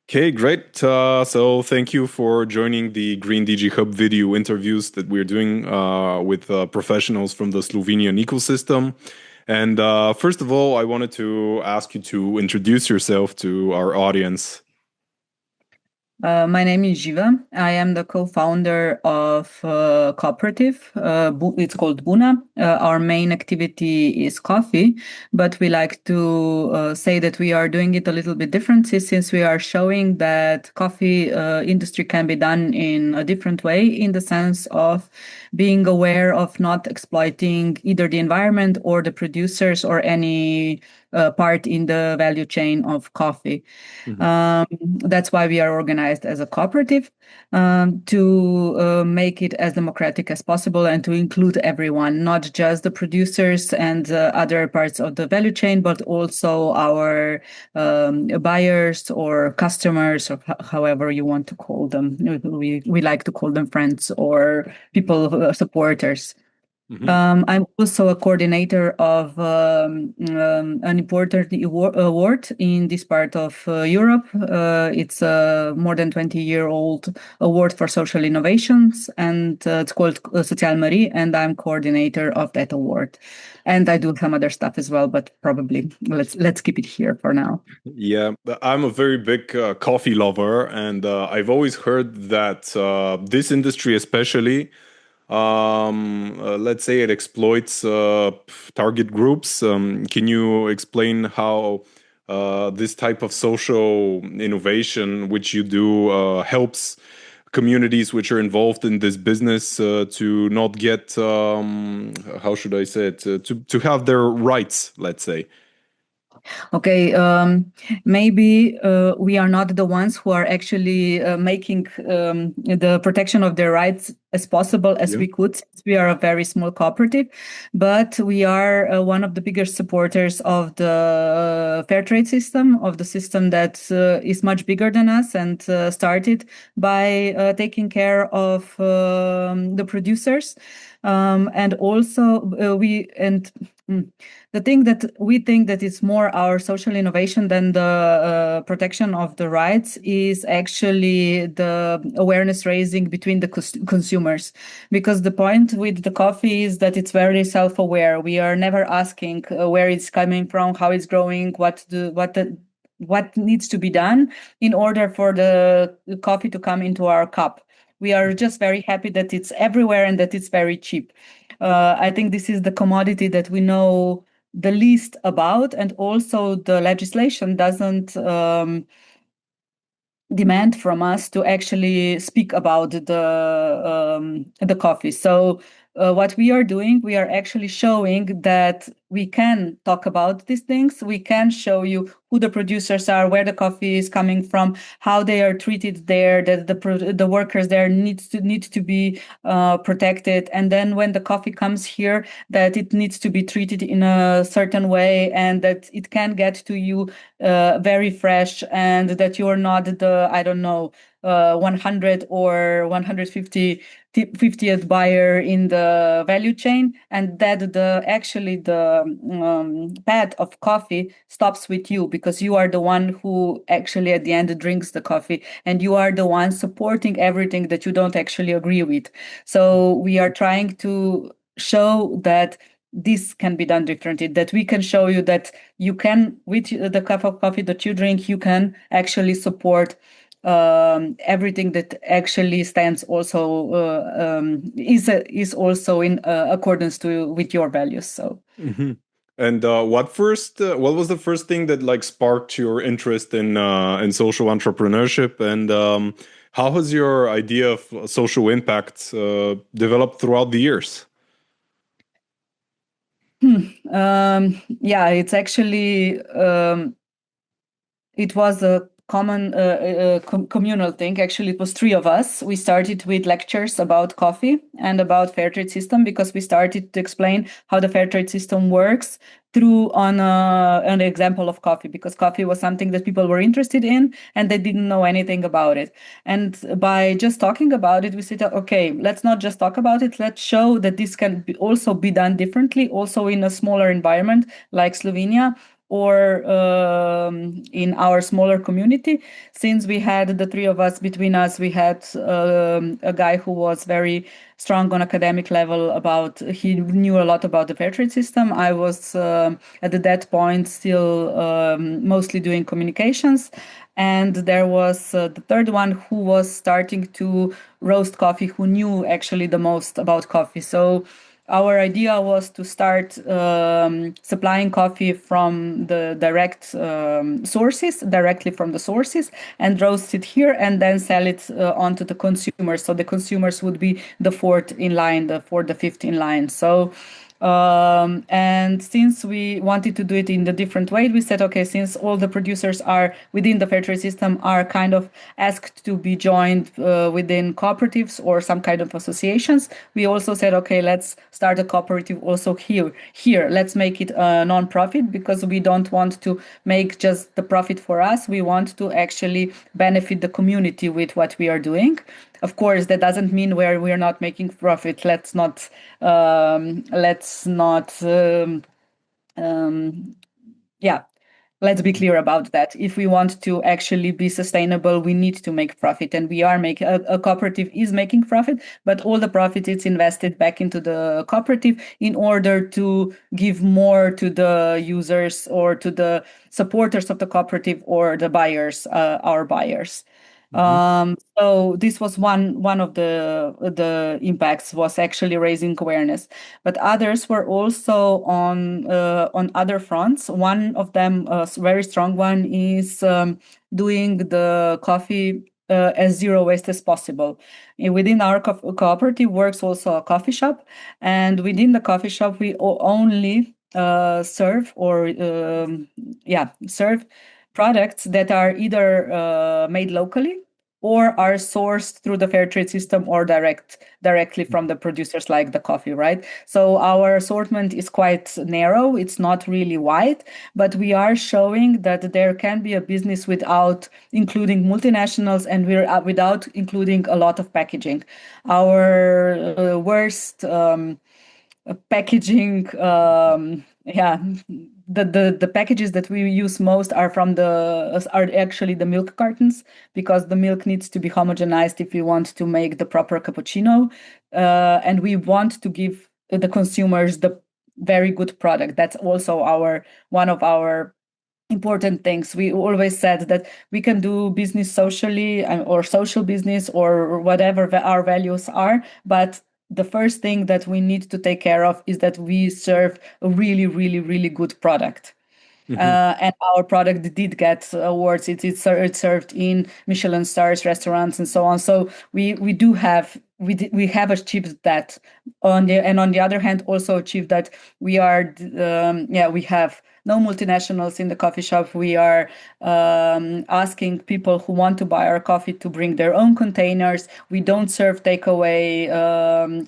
Okay, great. So thank you for joining the Green DG Hub video interviews that we're doing with professionals from the Slovenian ecosystem. And first of all, I wanted to ask you to introduce yourself to our audience. My name is Živa. I am the co-founder of a cooperative. It's called Buna. Our main activity is coffee, but we like to say that we are doing it a little bit differently since we are showing that coffee industry can be done in a different way, in the sense of being aware of not exploiting either the environment or the producers or any part in the value chain of coffee. That's why we are organized as a cooperative, to make it as democratic as possible and to include everyone, not just the producers and other parts of the value chain, but also our buyers or customers, or however you want to call them. We like to call them friends or people, supporters. I'm also a coordinator of an important award in this part of Europe. It's a more than 20-year-old award for social innovations, and it's called Social Marie, and I'm coordinator of that award. And I do some other stuff as well, but probably let's keep it here for now. Yeah, I'm a very big coffee lover, and I've always heard that this industry, especially, let's say it exploits target groups. Can you explain how this type of social innovation, which you do, helps communities which are involved in this business to not get, how should I say it, to have their rights, let's say? Okay, maybe we are not the ones who are actually making the protection of their rights as possible as Yeah. we could, since we are a very small cooperative, but we are one of the biggest supporters of the fair trade system, of the system that is much bigger than us and started by taking care of the producers. And also the thing that we think that is more our social innovation than the protection of the rights is actually the awareness raising between the consumers, because the point with the coffee is that it's very self-aware. We are never asking where it's coming from, how it's growing, what needs to be done in order for the coffee to come into our cup. We are just very happy that it's everywhere and that it's very cheap. I think this is the commodity that we know the least about, and also the legislation doesn't demand from us to actually speak about the coffee. So what we are doing, we are actually showing that we can talk about these things. We can show you who the producers are, where the coffee is coming from, how they are treated there, that the workers there need to be protected, and then when the coffee comes here, that it needs to be treated in a certain way, and that it can get to you very fresh, and that you are not the, I don't know, 100 or 150th buyer in the value chain, and that the path of coffee stops with you, because you are the one who actually at the end drinks the coffee, and you are the one supporting everything that you don't actually agree with. So we are trying to show that this can be done differently, that we can show you that you can, with the cup of coffee that you drink, you can actually support everything that actually stands also is also in accordance with your values. So. And what was the first thing that like sparked your interest in social entrepreneurship, and how has your idea of social impact developed throughout the years? Yeah, it's actually it was a common communal thing. Actually, it was three of us. We started with lectures about coffee and about fair trade system, because we started to explain how the fair trade system works through on an example of coffee, because coffee was something that people were interested in and they didn't know anything about it. And by just talking about it, we said, okay, let's not just talk about it, let's show that this can also be done differently, also in a smaller environment like Slovenia, or in our smaller community. Since we had the three of us between us, we had a guy who was very strong on academic level he knew a lot about the fair trade system. I was at that point still mostly doing communications. And there was the third one who was starting to roast coffee, who knew actually the most about coffee. So our idea was to start supplying coffee from the directly from the sources, and roast it here and then sell it onto the consumers. So the consumers would be the fourth, the fifth in line. So and since we wanted to do it in a different way, we said, okay, since all the producers are within the fair trade system are kind of asked to be joined within cooperatives or some kind of associations, we also said, okay, let's start a cooperative also here. Let's make it a non-profit, because we don't want to make just the profit for us. We want to actually benefit the community with what we are doing. Of course, that doesn't mean we're not making profit. Let's not let's be clear about that. If we want to actually be sustainable, we need to make profit, and we are making a cooperative is making profit, but all the profit is invested back into the cooperative in order to give more to the users or to the supporters of the cooperative or the buyers, our buyers. So this was one of the impacts, was actually raising awareness, but others were also on other fronts. One of them, a very strong one, is doing the coffee as zero waste as possible. Within our cooperative works also a coffee shop, and within the coffee shop we only serve products that are either made locally or are sourced through the fair trade system or directly from the producers, like the coffee, right? So our assortment is quite narrow. It's not really wide, but we are showing that there can be a business without including multinationals, and without including a lot of packaging. Our worst packaging, the packages that we use most are actually the milk cartons, because the milk needs to be homogenized if we want to make the proper cappuccino, and we want to give the consumers the very good product. That's also one of our important things. We always said that we can do business socially, or social business, or whatever our values are, but the first thing that we need to take care of is that we serve a really, really, really good product. And our product did get awards. It's served in Michelin stars restaurants and so on. So we have achieved that. On the other hand, also achieved that we have no multinationals in the coffee shop. We are asking people who want to buy our coffee to bring their own containers. We don't serve takeaway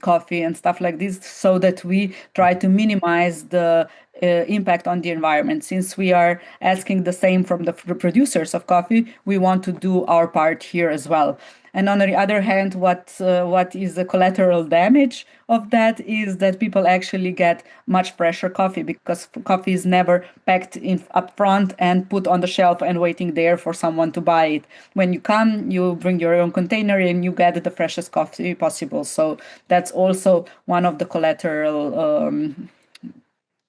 coffee and stuff like this, so that we try to minimize the impact on the environment. Since we are asking the same from the producers of coffee, we want to do our part here as well. And on the other hand, what is the collateral damage of that is that people actually get much fresher coffee, because coffee is never packed up front and put on the shelf and waiting there for someone to buy it. When you come, you bring your own container and you get the freshest coffee possible. So that's also one of the collateral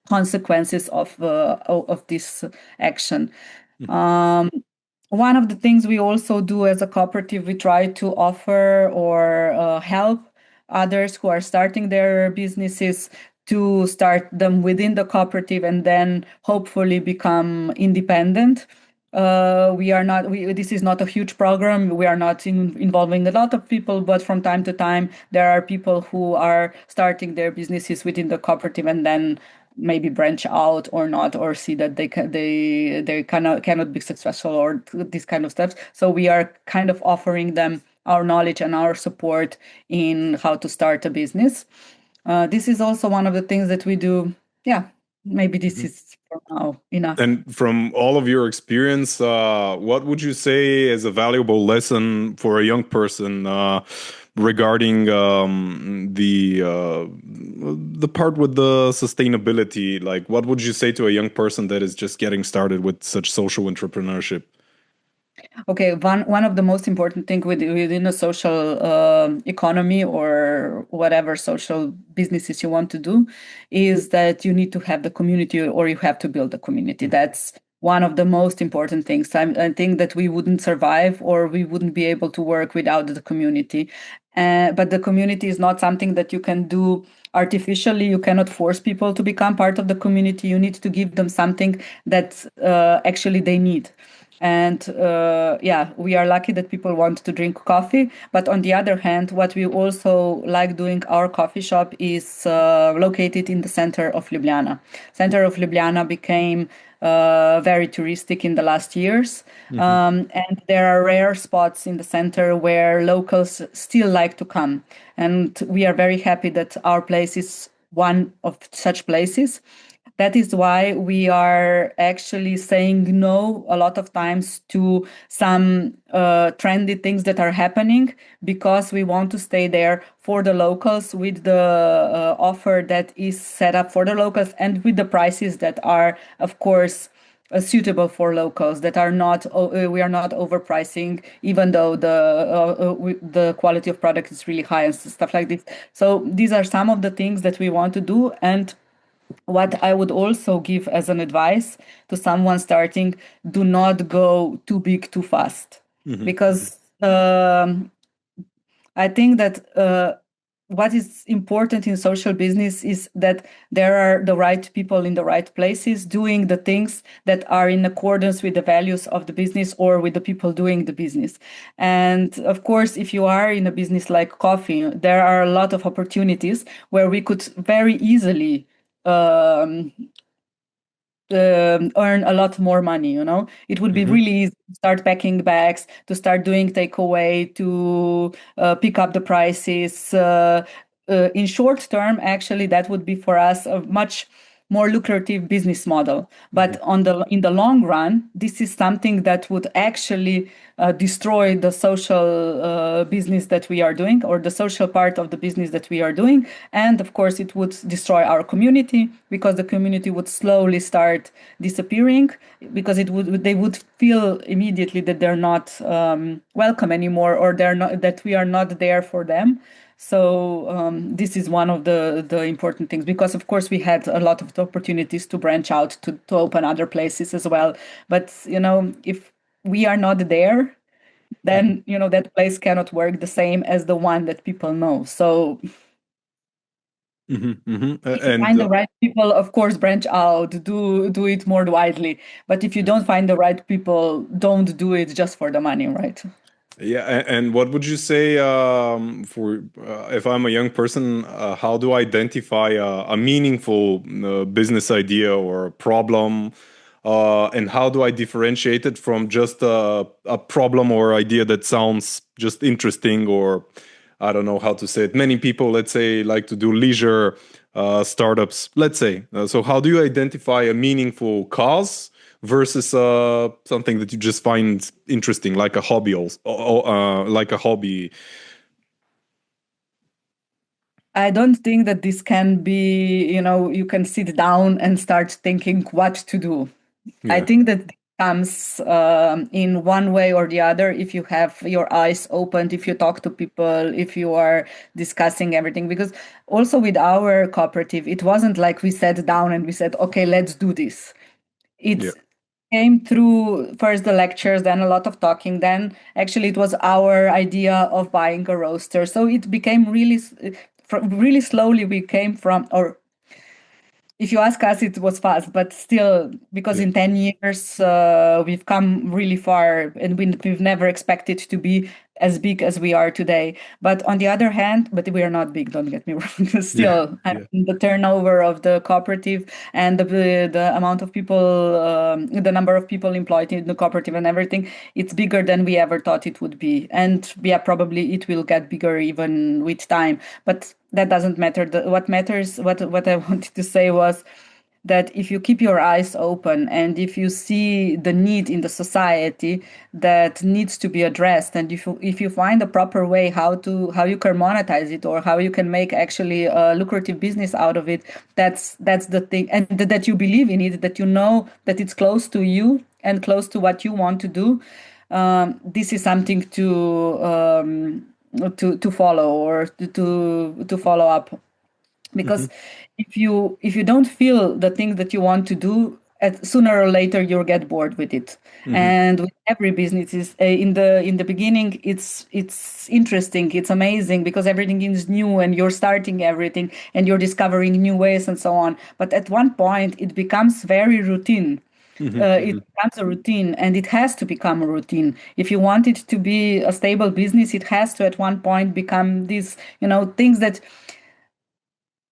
consequences of this action. One of the things we also do as a cooperative, we try to offer or help others who are starting their businesses to start them within the cooperative and then hopefully become independent. This is not a huge program. We are not involving a lot of people, but from time to time, there are people who are starting their businesses within the cooperative and then maybe branch out or not, or see that they cannot be successful, or these kind of steps. So we are kind of offering them our knowledge and our support in how to start a business. This is also one of the things that we do. Yeah, maybe this is for now enough. And from all of your experience, what would you say is a valuable lesson for a young person regarding the part with the sustainability. Like, what would you say to a young person that is just getting started with such social entrepreneurship? Okay, one of the most important thing within a social economy or whatever social businesses you want to do is that you need to have the community, or you have to build the community. That's one of the most important things. I think that we wouldn't survive, or we wouldn't be able to work without the community. But the community is not something that you can do artificially. You cannot force people to become part of the community. You need to give them something that actually they need. And yeah, we are lucky that people want to drink coffee. But on the other hand, what we also like doing, our coffee shop is located in the center of Ljubljana. Center of Ljubljana became very touristic in the last years. And there are rare spots in the center where locals still like to come. And we are very happy that our place is one of such places. That is why we are actually saying no a lot of times to some trendy things that are happening, because we want to stay there for the locals with the offer that is set up for the locals, and with the prices that are, of course, suitable for locals, that are not we are not overpricing, even though the quality of product is really high and stuff like this. So these are some of the things that we want to do. And what I would also give as an advice to someone starting: do not go too big too fast. Because I think that what is important in social business is that there are the right people in the right places doing the things that are in accordance with the values of the business or with the people doing the business. And of course, if you are in a business like coffee, there are a lot of opportunities where we could very easily earn a lot more money. It would be really easy to start packing bags, to start doing takeaway, to pick up the prices. In short term, actually, that would be for us a much more lucrative business model. But in the long run, this is something that would actually destroy the social business that we are doing, or the social part of the business that we are doing. And of course, it would destroy our community, because the community would slowly start disappearing, because they would feel immediately that they're not welcome anymore, or that we are not there for them. So this is one of the important things, because of course we had a lot of opportunities to branch out, to open other places as well. But if we are not there, then that place cannot work the same as the one that people know. So if you find the right people, of course, branch out, do it more widely. But if you don't find the right people, don't do it just for the money, right? Yeah, and what would you say for if I'm a young person, how do I identify a meaningful business idea or a problem, and how do I differentiate it from just a problem or idea that sounds just interesting, or I don't know how to say it. Many people, let's say, like to do leisure startups, let's say. So how do you identify a meaningful cause versus something that you just find interesting, like a hobby, like a hobby? I don't think that this can be, you can sit down and start thinking what to do. Yeah. I think that comes in one way or the other, if you have your eyes opened, if you talk to people, if you are discussing everything. Because also with our cooperative, it wasn't like we sat down and we said, okay, let's do this. It came through first the lectures, then a lot of talking, then actually it was our idea of buying a roaster. So it became really slowly. We came from, or if you ask us, it was fast, but still, because in 10 years, we've come really far, and we've never expected to be as big as we are today. But on the other hand, but we are not big, don't get me wrong. Still, the turnover of the cooperative and the amount of people, the number of people employed in the cooperative and everything, it's bigger than we ever thought it would be. And probably it will get bigger even with time. But that doesn't matter. What matters, what I wanted to say was, that if you keep your eyes open and if you see the need in the society that needs to be addressed, and if you find a proper way how you can monetize it, or how you can make actually a lucrative business out of it, that's the thing, and that you believe in it, that you know that it's close to you and close to what you want to do. This is something to follow, or to follow up, because if you don't feel the thing that you want to do, sooner or later you'll get bored with it. And with every business is in the beginning, it's interesting, it's amazing, because everything is new and you're starting everything and you're discovering new ways and so on, but at one point it becomes very routine. It becomes a routine, and it has to become a routine. If you want it to be a stable business, it has to at one point become these, things that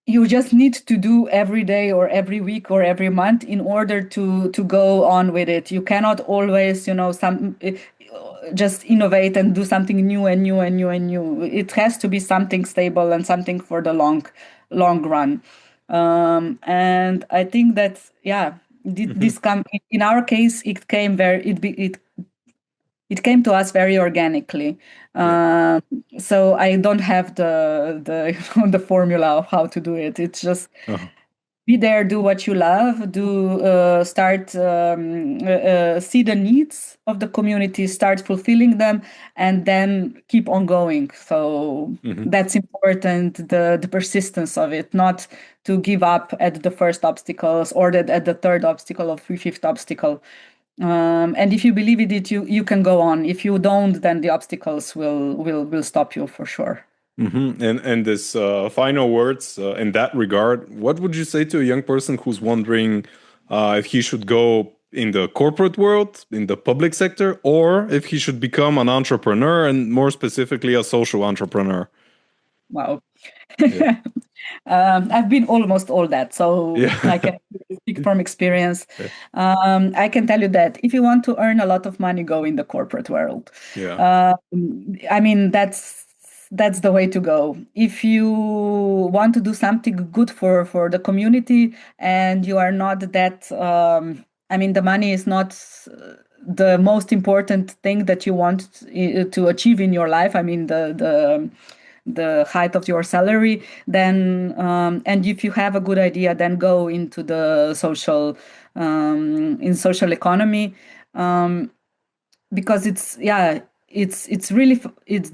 you just need to do every day or every week or every month in order to go on with it. You cannot always, just innovate and do something new and new and new and new. It has to be something stable and something for the long run. And I think that, this come in our case. It came it came to us very organically. So I don't have the the formula of how to do it. It's just be there, do what you love, start see the needs of the community, start fulfilling them, and then keep on going. So that's important, the persistence of it, not to give up at the first obstacles, or at the third obstacle or fifth obstacle. And if you believe in it, you can go on. If you don't, then the obstacles will stop you for sure. And this final words in that regard, what would you say to a young person who's wondering if he should go in the corporate world, in the public sector, or if he should become an entrepreneur, and more specifically a social entrepreneur? Wow. Yeah. I've been almost all that, so I can speak from experience. I can tell you that if you want to earn a lot of money, go in the corporate world. I mean, that's the way to go. If you want to do something good for the community, and you are not that, I mean, the money is not the most important thing that you want to achieve in your life. I mean, the height of your salary, then and if you have a good idea, then go into the social economy, because it's really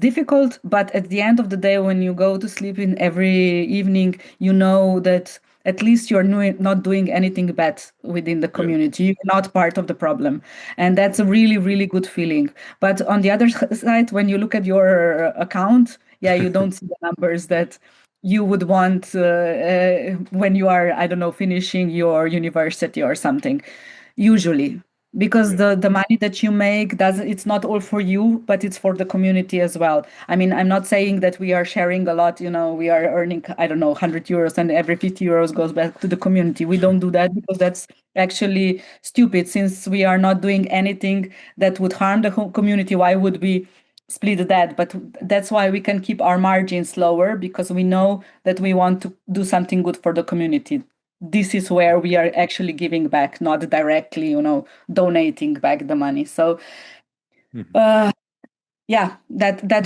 difficult, but at the end of the day, when you go to sleep in every evening, you know that at least you're not doing anything bad within the community. You're not part of the problem. And that's a really, really good feeling. But on the other side, when you look at your account, you don't see the numbers that you would want when you are, I don't know, finishing your university or something, usually. Because the money that you make it's not all for you, but it's for the community as well. I mean, I'm not saying that we are sharing a lot, we are earning, I don't know, 100 euros and every 50 euros goes back to the community. We don't do that, because that's actually stupid. Since we are not doing anything that would harm the community, why would we split that? But that's why we can keep our margins lower, because we know that we want to do something good for the community. This is where we are actually giving back, not directly, donating back the money. So, that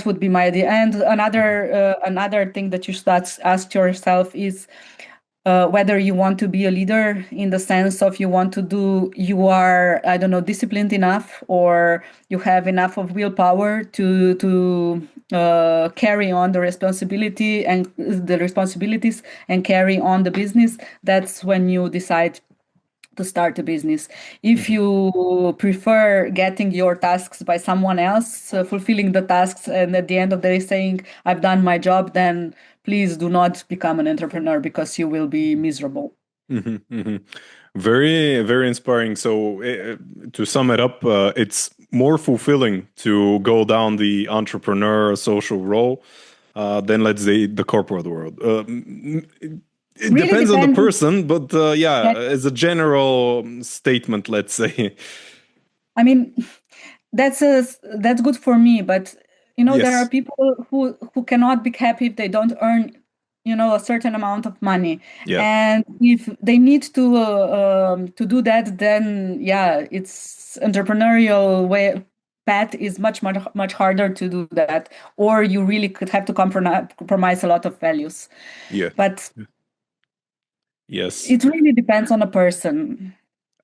would be my idea. And another thing that you should ask yourself is whether you want to be a leader, in the sense of you are, I don't know, disciplined enough, or you have enough of willpower to carry on the responsibilities and carry on the business. That's when you decide to start a business. If you prefer getting your tasks by someone else, fulfilling the tasks, and at the end of the day saying, I've done my job, then please do not become an entrepreneur, because you will be miserable. Very, very inspiring. So to sum it up, it's more fulfilling to go down the entrepreneur social role than, let's say, the corporate world. It really depends on the person, but as a general statement, let's say. I mean, that's good for me, but there are people who cannot be happy if they don't earn a certain amount of money. Yeah. And if they need to do that, then it's entrepreneurial way path is much harder to do that, or you really could have to compromise a lot of values. Yeah. But yes, it really depends on a person.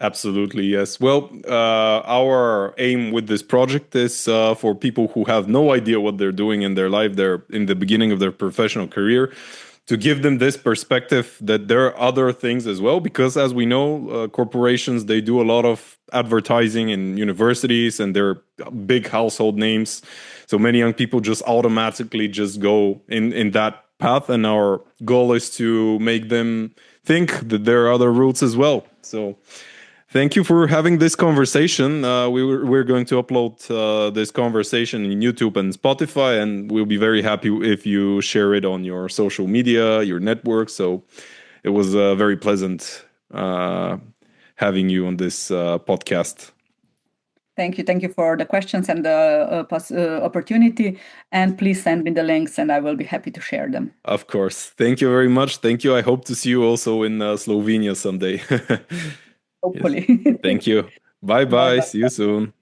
absolutely. Yes. Well, our aim with this project is for people who have no idea what they're doing in their life. They're in the beginning of their professional career, to give them this perspective that there are other things as well. Because as we know, corporations, they do a lot of advertising in universities, and they're big household names. So many young people just automatically just go in that path. And our goal is to make them think that there are other routes as well. So thank you for having this conversation. We're going to upload this conversation in YouTube and Spotify, and we'll be very happy if you share it on your social media, your network. So it was very pleasant having you on this podcast. Thank you for the questions and the opportunity. And please send me the links, and I will be happy to share them. Of course. Thank you very much. Thank you. I hope to see you also in Slovenia someday. Hopefully. Yes. Thank you. Bye bye. See you soon.